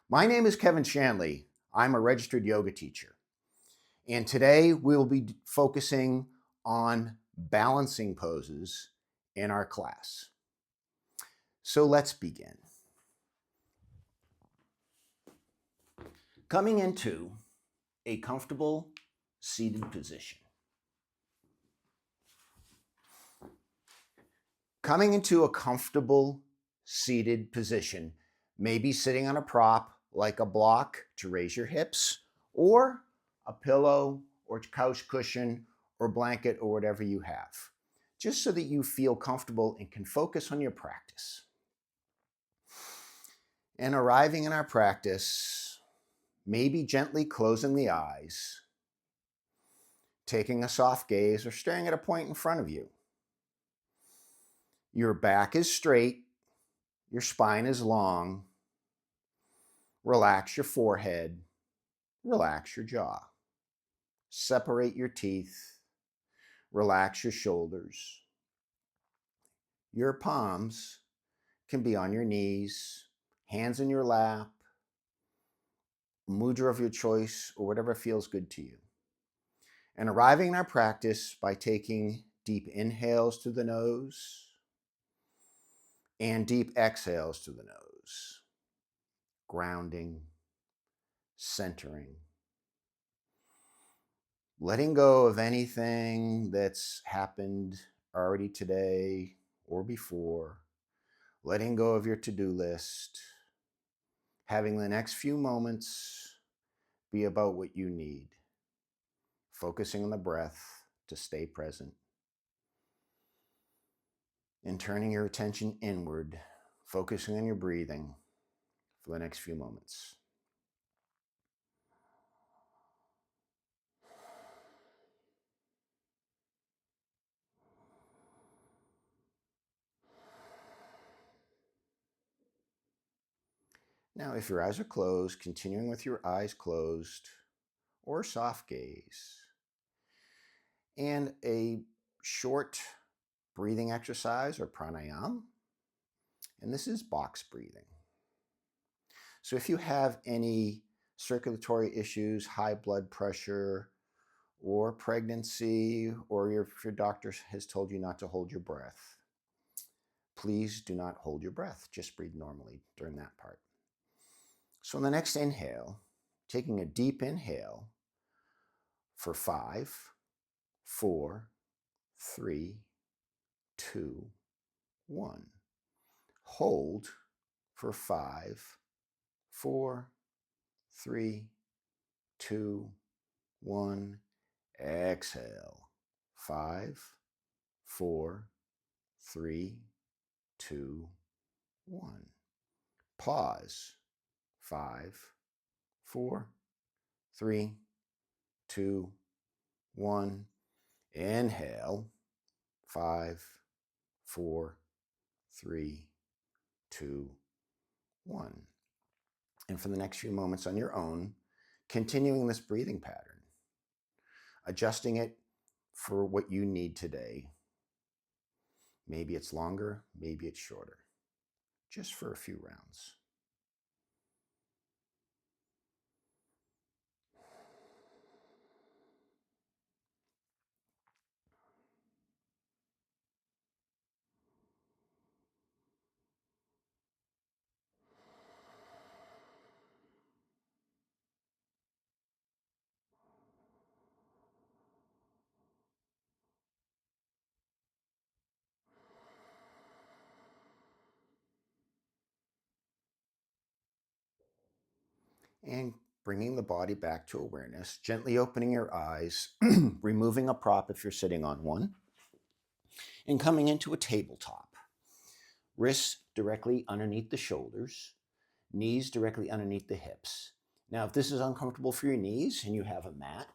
My name is Kevin Shanley. I'm a registered yoga teacher. And today we will be focusing on balancing poses in our class. So let's begin. Coming into a comfortable seated position. Coming into a comfortable seated position, maybe sitting on a prop like a block to raise your hips, or a pillow or couch cushion or blanket or whatever you have, just so that you feel comfortable and can focus on your practice. And arriving in our practice, maybe gently closing the eyes, taking a soft gaze, or staring at a point in front of you. Your back is straight, your spine is long. Relax your forehead, relax your jaw. Separate your teeth, relax your shoulders. Your palms can be on your knees, hands in your lap, mudra of your choice, or whatever feels good to you. And arriving in our practice by taking deep inhales through the nose and deep exhales through the nose. Grounding, centering. Letting go of anything that's happened already today or before. Letting go of your to-do list. Having the next few moments be about what you need. Focusing on the breath to stay present. And turning your attention inward, focusing on your breathing for the next few moments. Now, if your eyes are closed, continuing with your eyes closed or soft gaze, and a short breathing exercise or pranayama, and this is box breathing. So if you have any circulatory issues, high blood pressure, or pregnancy, or if your doctor has told you not to hold your breath, please do not hold your breath. Just breathe normally during that part. So in the next inhale, taking a deep inhale for 5, 4, 3, 2, 1. Hold for 5, 4, 3, 2, 1. Exhale. 5, 4, 3, 2, 1. Pause. 5, 4, 3, 2, 1. Inhale. 5, 4, 3, 2, 1. And for the next few moments on your own, continuing this breathing pattern, adjusting it for what you need today. Maybe it's longer, maybe it's shorter, just for a few rounds. And bringing the body back to awareness, gently opening your eyes, removing a prop if you're sitting on one, and coming into a tabletop. Wrists directly underneath the shoulders, knees directly underneath the hips. Now, if this is uncomfortable for your knees and you have a mat,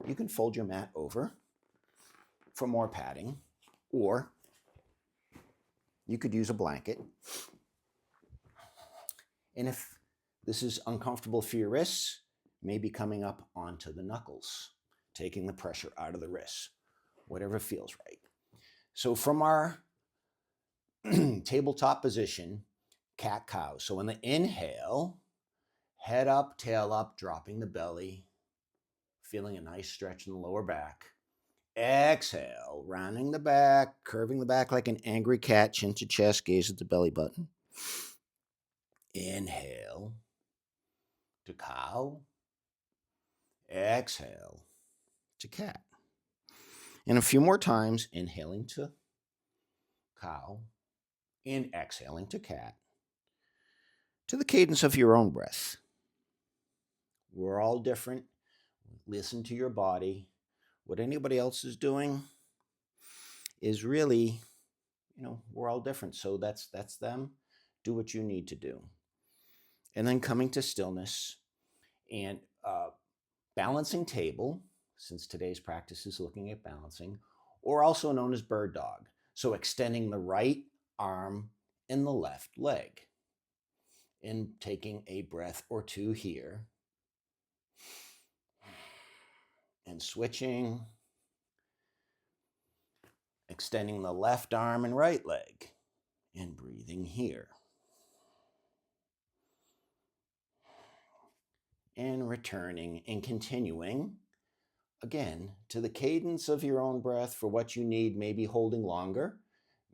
you can fold your mat over for more padding, or you could use a blanket. And if this is uncomfortable for your wrists, maybe coming up onto the knuckles, taking the pressure out of the wrists, whatever feels right. So from our tabletop position, cat-cow. So on the inhale, head up, tail up, dropping the belly, feeling a nice stretch in the lower back. Exhale, rounding the back, curving the back like an angry cat, chin to chest, gaze at the belly button. Inhale to cow. Exhale to cat. And a few more times, inhaling to cow and exhaling to cat, to the cadence of your own breath. We're all different. Listen to your body. What anybody else is doing is really, we're all different. So that's them. Do what you need to do. And then coming to stillness and balancing table, since today's practice is looking at balancing, or also known as bird dog. So extending the right arm and the left leg. And taking a breath or two here. And switching. Extending the left arm and right leg. And breathing here. And returning and continuing, again, to the cadence of your own breath for what you need, maybe holding longer,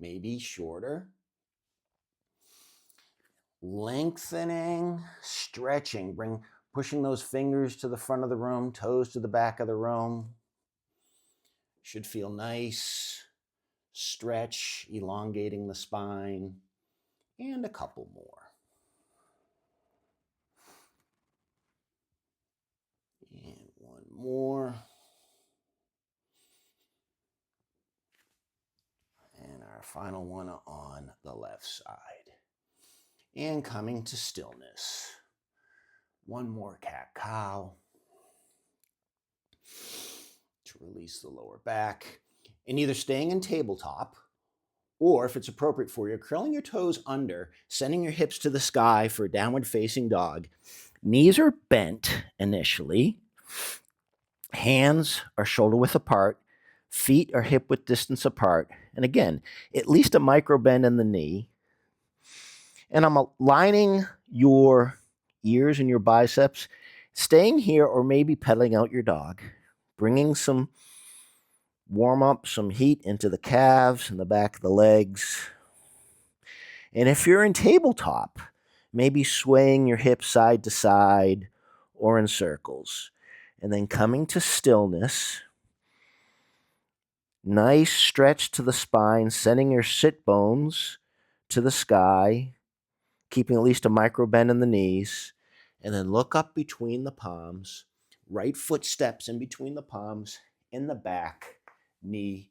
maybe shorter. Lengthening, stretching, pushing those fingers to the front of the room, toes to the back of the room. Should feel nice. Stretch, elongating the spine, and a couple more. And one more. And our final one on the left side. And coming to stillness. One more cat-cow to release the lower back. And either staying in tabletop, or if it's appropriate for you, curling your toes under, sending your hips to the sky for a downward facing dog. Knees are bent initially. Hands are shoulder width apart. Feet are hip width distance apart. And again, at least a micro bend in the knee. And I'm aligning your ears and your biceps, staying here or maybe pedaling out your dog, bringing some warm up, some heat into the calves and the back of the legs. And if you're in tabletop, maybe swaying your hips side to side or in circles. And then coming to stillness. Nice stretch to the spine, sending your sit bones to the sky, keeping at least a micro bend in the knees. And then look up between the palms. Right foot steps in between the palms, in the back, knee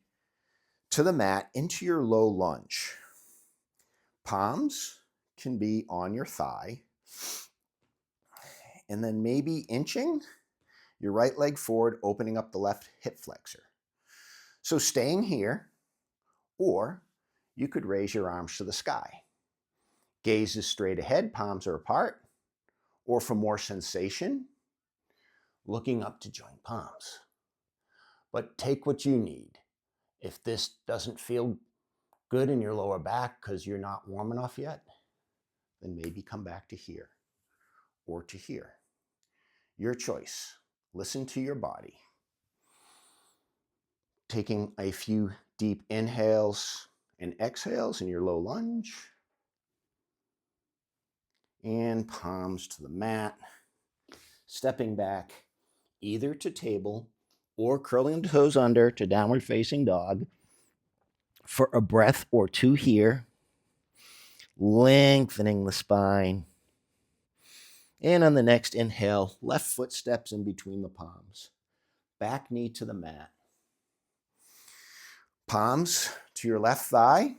to the mat, into your low lunge. Palms can be on your thigh. And then maybe inching your right leg forward, opening up the left hip flexor. So staying here, or you could raise your arms to the sky. Gaze is straight ahead, palms are apart. Or for more sensation, looking up to join palms. But take what you need. If this doesn't feel good in your lower back because you're not warm enough yet, then maybe come back to here or to here. Your choice. Listen to your body. Taking a few deep inhales and exhales in your low lunge. And palms to the mat. Stepping back either to table or curling the toes under to downward facing dog for a breath or two here. Lengthening the spine. And on the next inhale, left foot steps in between the palms. Back knee to the mat. Palms to your left thigh.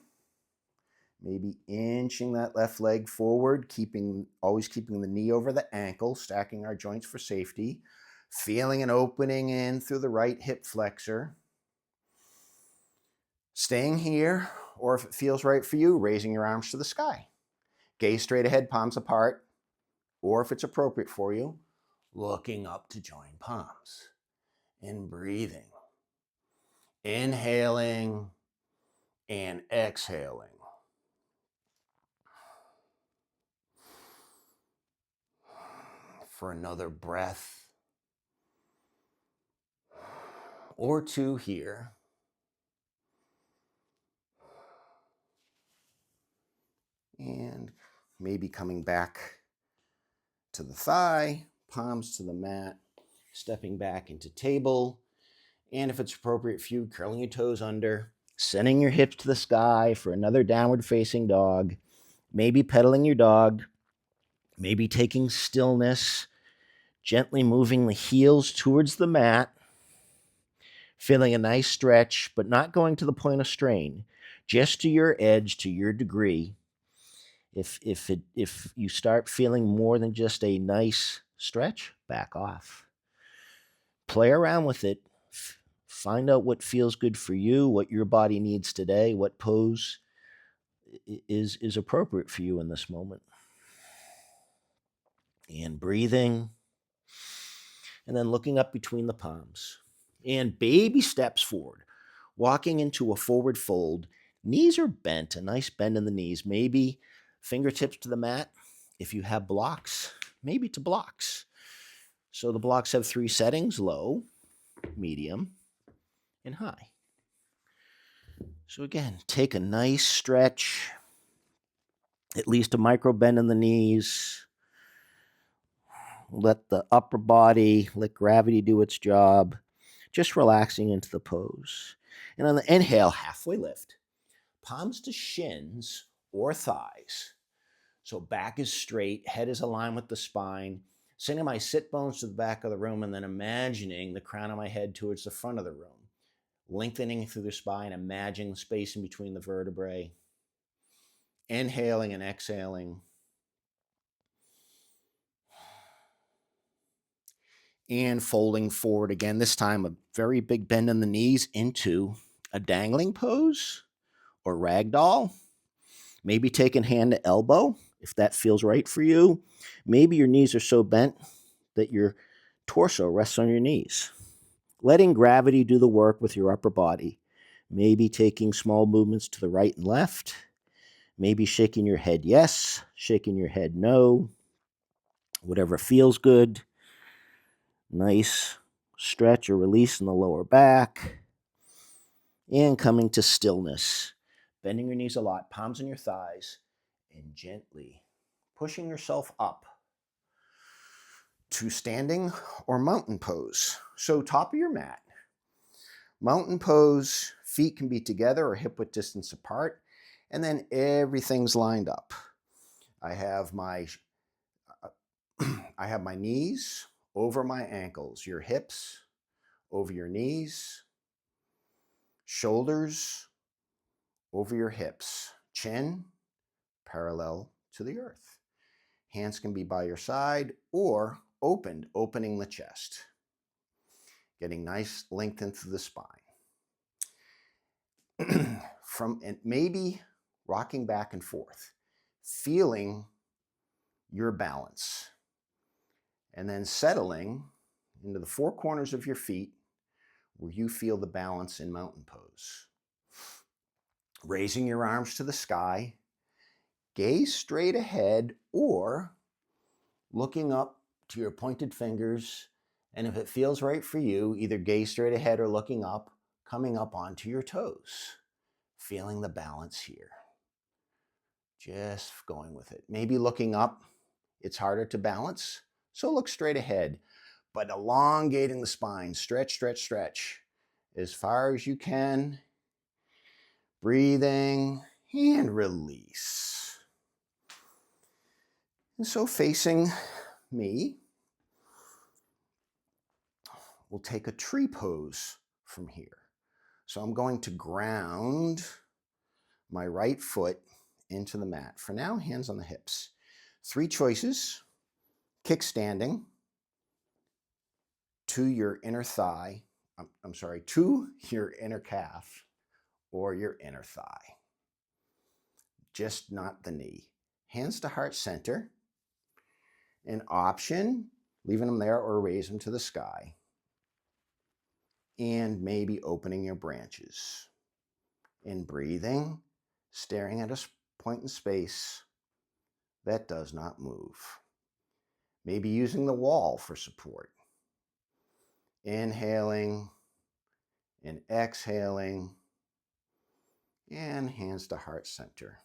Maybe inching that left leg forward, always keeping the knee over the ankle, stacking our joints for safety. Feeling an opening in through the right hip flexor. Staying here, or if it feels right for you, raising your arms to the sky. Gaze straight ahead, palms apart. Or if it's appropriate for you, looking up to join palms. And breathing. Inhaling and exhaling. for another breath or two here. And maybe coming back to the thigh, palms to the mat, stepping back into table. And if it's appropriate for you, curling your toes under, sending your hips to the sky for another downward facing dog, maybe pedaling your dog, maybe taking stillness, gently moving the heels towards the mat, feeling a nice stretch, but not going to the point of strain, just to your edge, to your degree. If you start feeling more than just a nice stretch, back off. Play around with it. Find out what feels good for you, what your body needs today, what pose is appropriate for you in this moment. And breathing, and then looking up between the palms. And baby steps forward, walking into a forward fold. Knees are bent, a nice bend in the knees. Maybe fingertips to the mat. If you have blocks, maybe to blocks. So the blocks have 3 settings: low, medium, and high. So again, take a nice stretch, at least a micro bend in the knees. Let the upper body, let gravity do its job. Just relaxing into the pose. And on the inhale, halfway lift. Palms to shins or thighs. So back is straight, head is aligned with the spine. Sending my sit bones to the back of the room and then imagining the crown of my head towards the front of the room. Lengthening through the spine, imagining the space in between the vertebrae. Inhaling and exhaling. And folding forward again, this time a very big bend in the knees into a dangling pose or ragdoll. Maybe taking hand to elbow if that feels right for you. Maybe your knees are so bent that your torso rests on your knees. Letting gravity do the work with your upper body. Maybe taking small movements to the right and left. Maybe shaking your head yes, shaking your head no. Whatever feels good. Nice stretch or release in the lower back. And coming to stillness. Bending your knees a lot, palms on your thighs, and gently pushing yourself up to standing or mountain pose. So top of your mat. Mountain pose, feet can be together or hip width distance apart, and then everything's lined up. I have my knees over my ankles, your hips over your knees, shoulders over your hips, chin parallel to the earth. Hands can be by your side or opened, opening the chest. Getting nice length into the spine. And maybe rocking back and forth, feeling your balance. And then settling into the 4 corners of your feet where you feel the balance in mountain pose. Raising your arms to the sky, gaze straight ahead or looking up to your pointed fingers. And if it feels right for you, either gaze straight ahead or looking up, coming up onto your toes. Feeling the balance here. Just going with it. Maybe looking up, it's harder to balance, so look straight ahead. But elongating the spine, stretch, stretch, stretch as far as you can. Breathing and release. And so facing me, we'll take a tree pose from here. So I'm going to ground my right foot into the mat. For now, hands on the hips. 3 choices: kickstanding to your inner thigh, to your inner calf or your inner thigh. Just not the knee. Hands to heart center. An option, leaving them there or raise them to the sky. And maybe opening your branches. In breathing, staring at a point in space that does not move. Maybe using the wall for support. Inhaling and exhaling, and hands to heart center.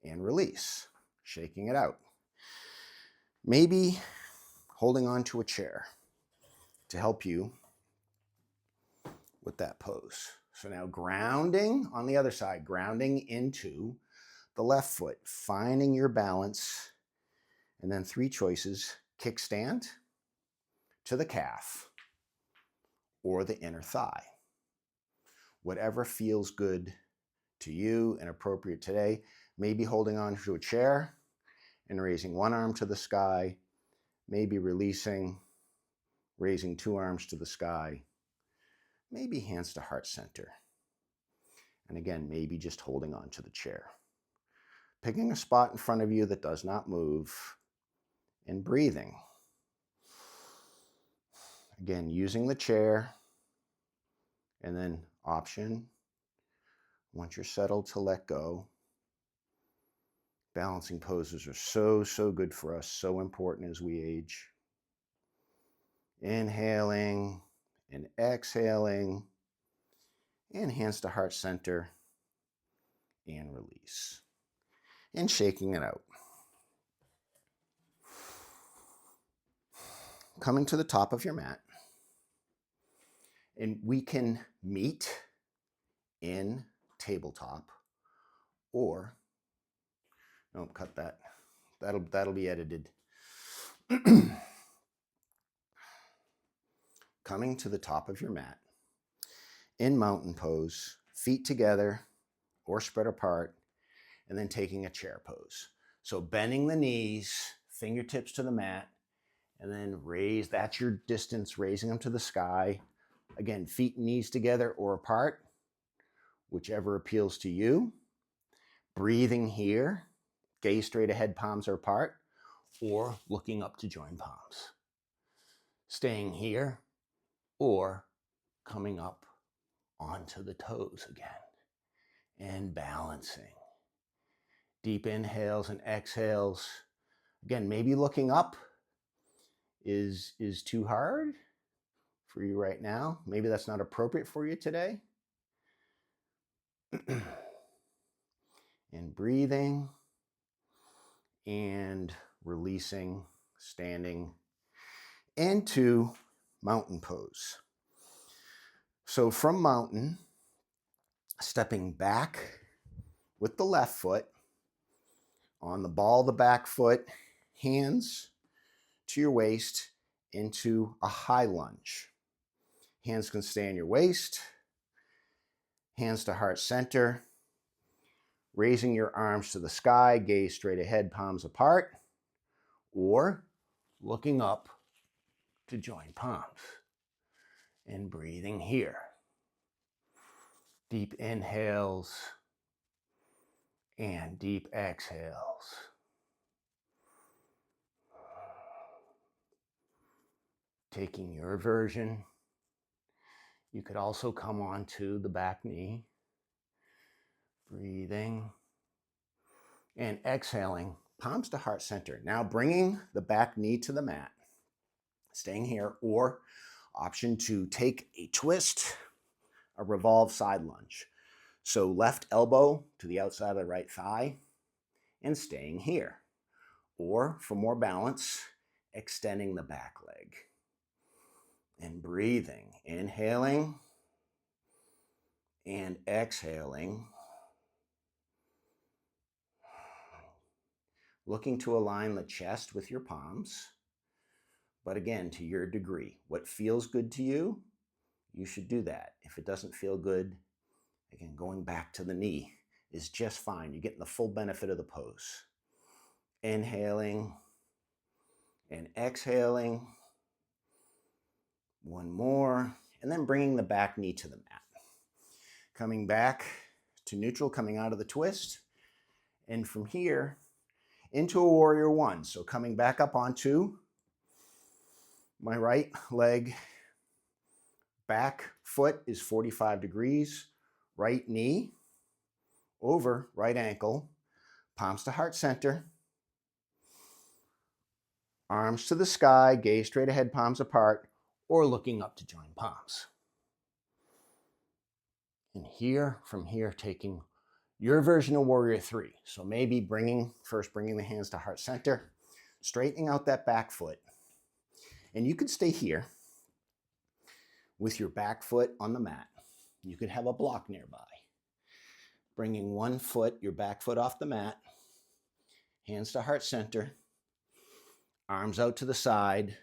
And release, shaking it out. Maybe holding on to a chair to help you with that pose. So now grounding on the other side, grounding into the left foot, finding your balance, and then 3 choices: kickstand to the calf or the inner thigh. Whatever feels good to you and appropriate today. Maybe holding on to a chair and raising one arm to the sky, maybe releasing, raising 2 arms to the sky, maybe hands to heart center. And again, maybe just holding on to the chair. Picking a spot in front of you that does not move and breathing. Again, using the chair, and then option, once you're settled, to let go. Balancing poses are so good for us, so important as we age. Inhaling and exhaling, and hands to heart center, and release. And shaking it out. Coming to the top of your mat, and we can meet in tabletop, or, no, cut that. That'll be edited. Coming to the top of your mat in mountain pose, feet together or spread apart, and then taking a chair pose. So bending the knees, fingertips to the mat, and then raise, that's your distance, raising them to the sky. Again, feet and knees together or apart, whichever appeals to you. Breathing here, gaze straight ahead, palms are apart, or looking up to join palms. Staying here, or coming up onto the toes again, and balancing. Deep inhales and exhales. Again, maybe looking up is too hard for you right now. Maybe that's not appropriate for you today. And breathing and releasing, standing into mountain pose. So from mountain, stepping back with the left foot on the ball of the back foot, hands to your waist into a high lunge. Hands can stay on your waist, hands to heart center, raising your arms to the sky, gaze straight ahead, palms apart, or looking up to join palms. And breathing here. Deep inhales and deep exhales. Taking your version. You could also come onto the back knee. Breathing and exhaling, palms to heart center. Now bringing the back knee to the mat, staying here, or option to take a twist, a revolve side lunge. So left elbow to the outside of the right thigh and staying here. Or for more balance, extending the back leg. And breathing, inhaling and exhaling. Looking to align the chest with your palms. But again, to your degree, what feels good to you, you should do that. If it doesn't feel good, again, going back to the knee is just fine. You're getting the full benefit of the pose. Inhaling and exhaling. One more, and then bringing the back knee to the mat. Coming back to neutral, coming out of the twist, and from here into a warrior one. So coming back up onto my right leg, back foot is 45 degrees, right knee over right ankle, palms to heart center. Arms to the sky, gaze straight ahead, palms apart, or looking up to join palms. And here, from here, taking your version of Warrior 3. So maybe first bringing the hands to heart center, straightening out that back foot. And you could stay here with your back foot on the mat. You could have a block nearby. Bringing one foot, your back foot off the mat, hands to heart center, arms out to the side,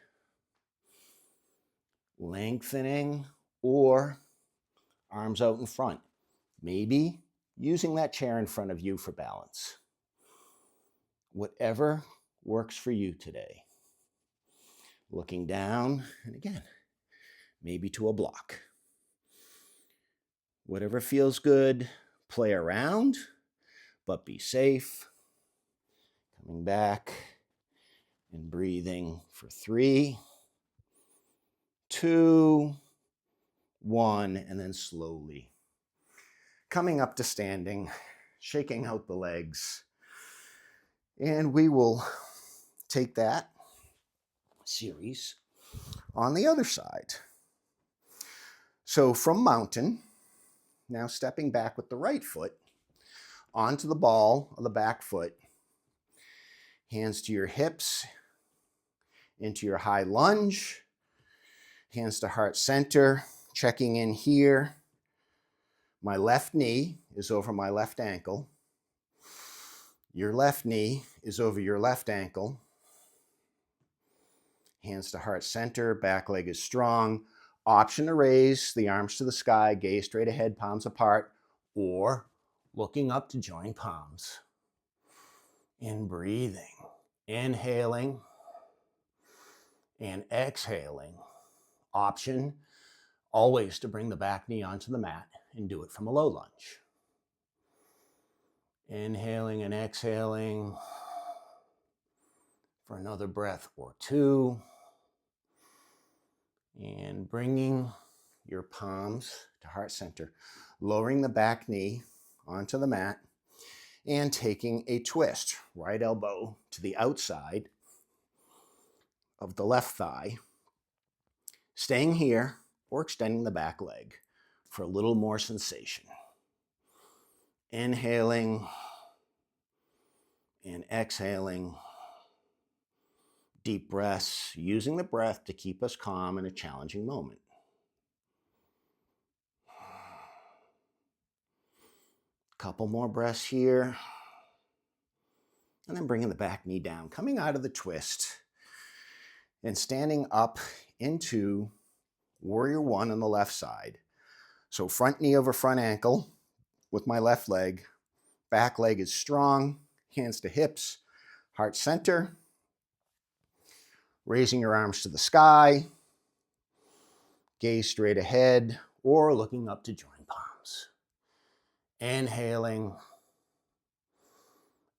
lengthening, or arms out in front. Maybe using that chair in front of you for balance. Whatever works for you today. Looking down, and again, maybe to a block. Whatever feels good, play around, but be safe. Coming back and breathing for 3, 2, 1, and then slowly coming up to standing, shaking out the legs. And we will take that series on the other side. So from mountain, now stepping back with the right foot onto the ball of the back foot, hands to your hips, into your high lunge, hands to heart center, checking in here. My left knee is over my left ankle. Your left knee is over your left ankle. Hands to heart center, back leg is strong. Option to raise the arms to the sky, gaze straight ahead, palms apart, or looking up to join palms. And breathing, inhaling and exhaling. Option always to bring the back knee onto the mat and do it from a low lunge. Inhaling and exhaling for another breath or 2. And bringing your palms to heart center, lowering the back knee onto the mat and taking a twist. Right elbow to the outside of the left thigh. Staying here or extending the back leg for a little more sensation. Inhaling and exhaling. Deep breaths, using the breath to keep us calm in a challenging moment. Couple more breaths here. And then bringing the back knee down, coming out of the twist and standing up into Warrior 1 on the left side. So front knee over front ankle with my left leg. Back leg is strong, hands to hips, heart center. Raising your arms to the sky, gaze straight ahead, or looking up to join palms. Inhaling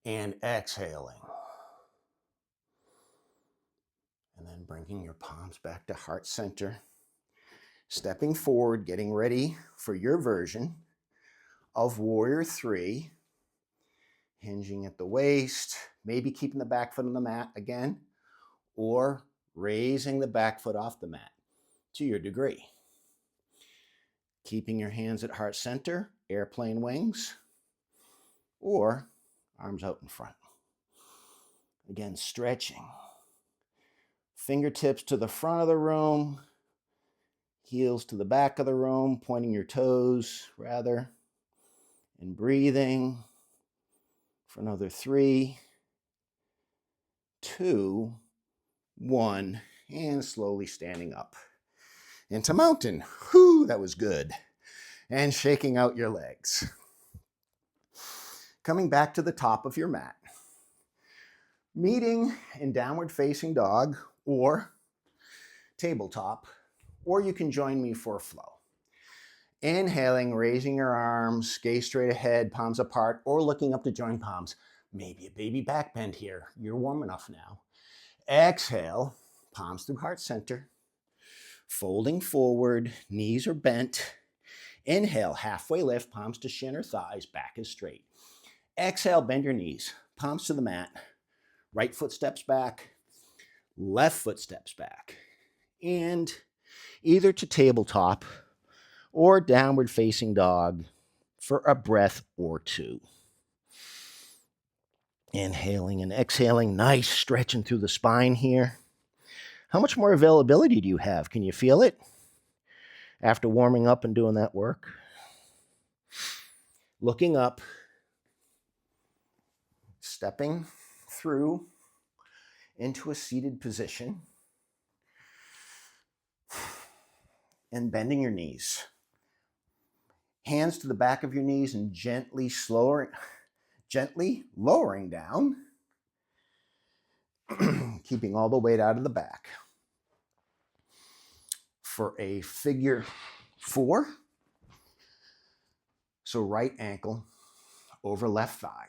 and exhaling. And then bringing your palms back to heart center. Stepping forward, getting ready for your version of Warrior 3. Hinging at the waist, maybe keeping the back foot on the mat again, or raising the back foot off the mat to your degree. Keeping your hands at heart center, airplane wings, or arms out in front. Again, stretching. Fingertips to the front of the room, heels to the back of the room, pointing your toes rather, and breathing for another 3, 2, 1, and slowly standing up into mountain. Whew, that was good. And shaking out your legs. Coming back to the top of your mat. Meeting in downward facing dog or tabletop, or you can join me for a flow. Inhaling, raising your arms, gaze straight ahead, palms apart, or looking up to join palms. Maybe a baby back bend here. You're warm enough now. Exhale, palms through heart center. Folding forward, knees are bent. Inhale, halfway lift, palms to shin or thighs, back is straight. Exhale, bend your knees, palms to the mat. Right foot steps back. Left foot steps back. And either to tabletop or downward facing dog for a breath or two. Inhaling and exhaling, nice stretching through the spine here. How much more availability do you have? Can you feel it after warming up and doing that work? Looking up, stepping through into a seated position, and bending your knees. Hands to the back of your knees and gently lowering down, keeping all the weight out of the back. For a figure 4, so right ankle over left thigh.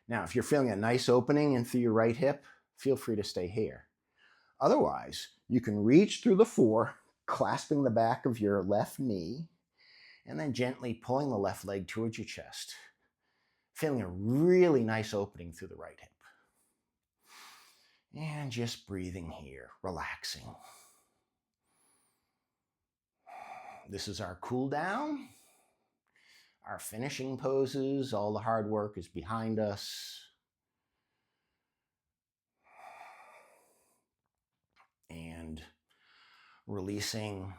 Now, if you're feeling a nice opening in through your right hip, feel free to stay here. Otherwise, you can reach through the 4, clasping the back of your left knee, and then gently pulling the left leg towards your chest, feeling a really nice opening through the right hip. And just breathing here, relaxing. This is our cool down, our finishing poses. All the hard work is behind us. And releasing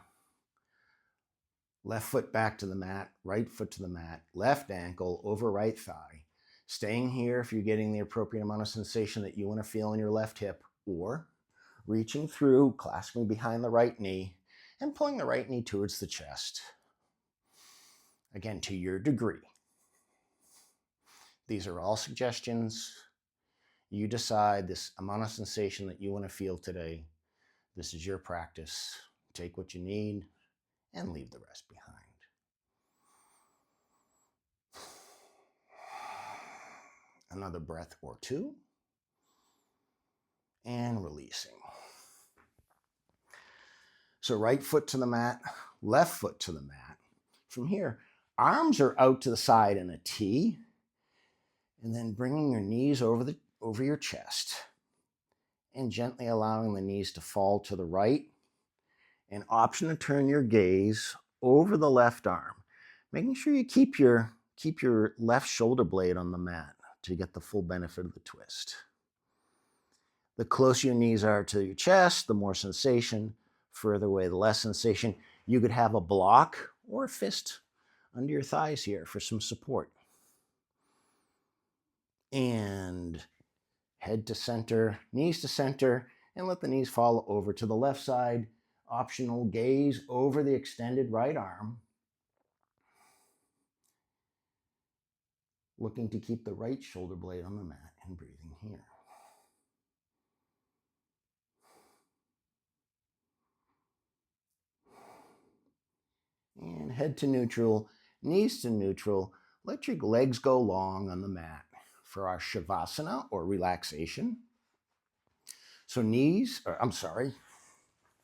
left foot back to the mat, right foot to the mat, left ankle over right thigh. Staying here if you're getting the appropriate amount of sensation that you want to feel in your left hip, or reaching through, clasping behind the right knee, and pulling the right knee towards the chest. Again, to your degree. These are all suggestions. You decide this amount of sensation that you want to feel today. This is your practice. Take what you need and leave the rest behind. Another breath or two. And releasing. So right foot to the mat, left foot to the mat. From here, arms are out to the side in a T, and then bringing your knees over your chest and gently allowing the knees to fall to the right. An option to turn your gaze over the left arm, making sure you keep your left shoulder blade on the mat to get the full benefit of the twist. The closer your knees are to your chest, the more sensation. Further away, the less sensation. You could have a block or a fist under your thighs here for some support. And head to center, knees to center, and let the knees fall over to the left side. Optional gaze over the extended right arm. Looking to keep the right shoulder blade on the mat and breathing here. And head to neutral, knees to neutral. Let your legs go long on the mat for our shavasana or relaxation. So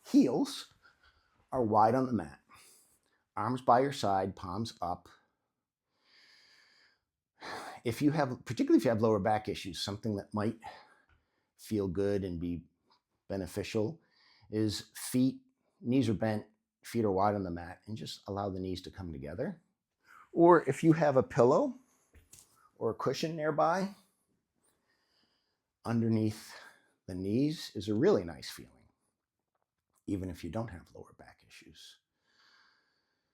heels are wide on the mat. Arms by your side, palms up. Particularly if you have lower back issues, something that might feel good and be beneficial is knees are bent, feet are wide on the mat, and just allow the knees to come together. Or if you have a pillow or a cushion nearby, underneath the knees is a really nice feeling, even if you don't have lower back issues.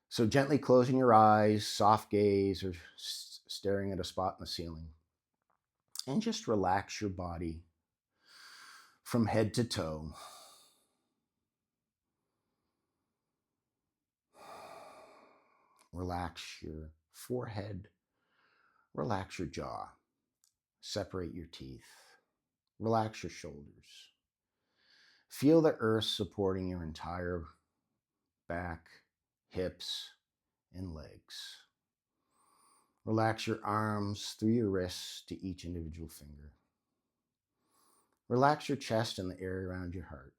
So gently closing your eyes, soft gaze, or staring at a spot in the ceiling, and just relax your body from head to toe. Relax your forehead, relax your jaw, separate your teeth, relax your shoulders. Feel the earth supporting your entire back, hips, and legs. Relax your arms through your wrists to each individual finger. Relax your chest and the area around your heart.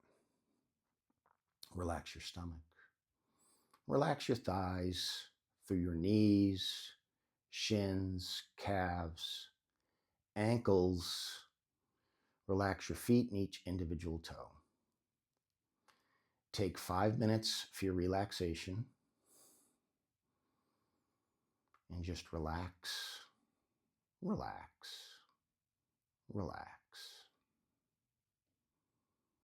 Relax your stomach. Relax your thighs through your knees, shins, calves, ankles. Relax your feet and each individual toe. Take 5 minutes for your relaxation and just relax, relax, relax.